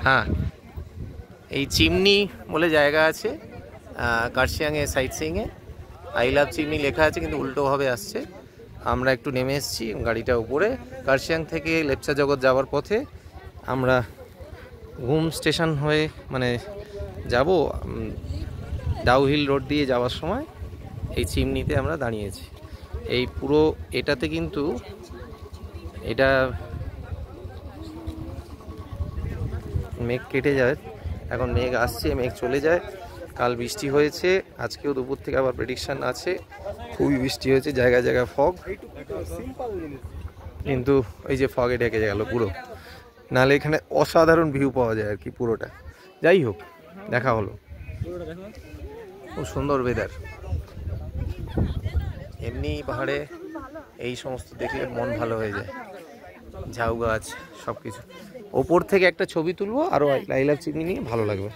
হ্যাঁ, এই চিমনি বলে জায়গা আছে কার্শিয়াংয়ে, সাইট সিইংয়ে। আই লাভ চিমনি লেখা আছে কিন্তু উল্টোভাবে আসছে। আমরা একটু নেমে এসেছি গাড়িটা উপরে। কার্শিয়াং থেকে লেপচা জগৎ যাওয়ার পথে আমরা ঘুম স্টেশন হয়ে মানে যাব, ডাউহিল রোড দিয়ে যাওয়ার সময় এই চিমনিতে আমরা দাঁড়িয়েছি। এই পুরো এটাতে কিন্তু এটা মেঘ কেটে যায়, এখন মেঘ আসছে, মেঘ চলে যায়। কাল বৃষ্টি হয়েছে, আজকেও দুপুর থেকে আবার প্রেডিকশান আছে, খুবই বৃষ্টি হয়েছে, জায়গায় জায়গায় ফগ। কিন্তু এই যে ফগে ঢেকে গেল পুরো, নাহলে এখানে অসাধারণ ভিউ পাওয়া যায় আর কি পুরোটা। যাই হোক, দেখা হলো, খুব সুন্দর ওয়েদার। এমনি পাহাড়ে এই সমস্ত দেখলে মন ভালো হয়ে যায়, ঝাউ গাছ সব কিছু। ওপর থেকে একটা ছবি তুলবো, আরও আই লাভ চিমনি নিয়ে ভালো লাগবে।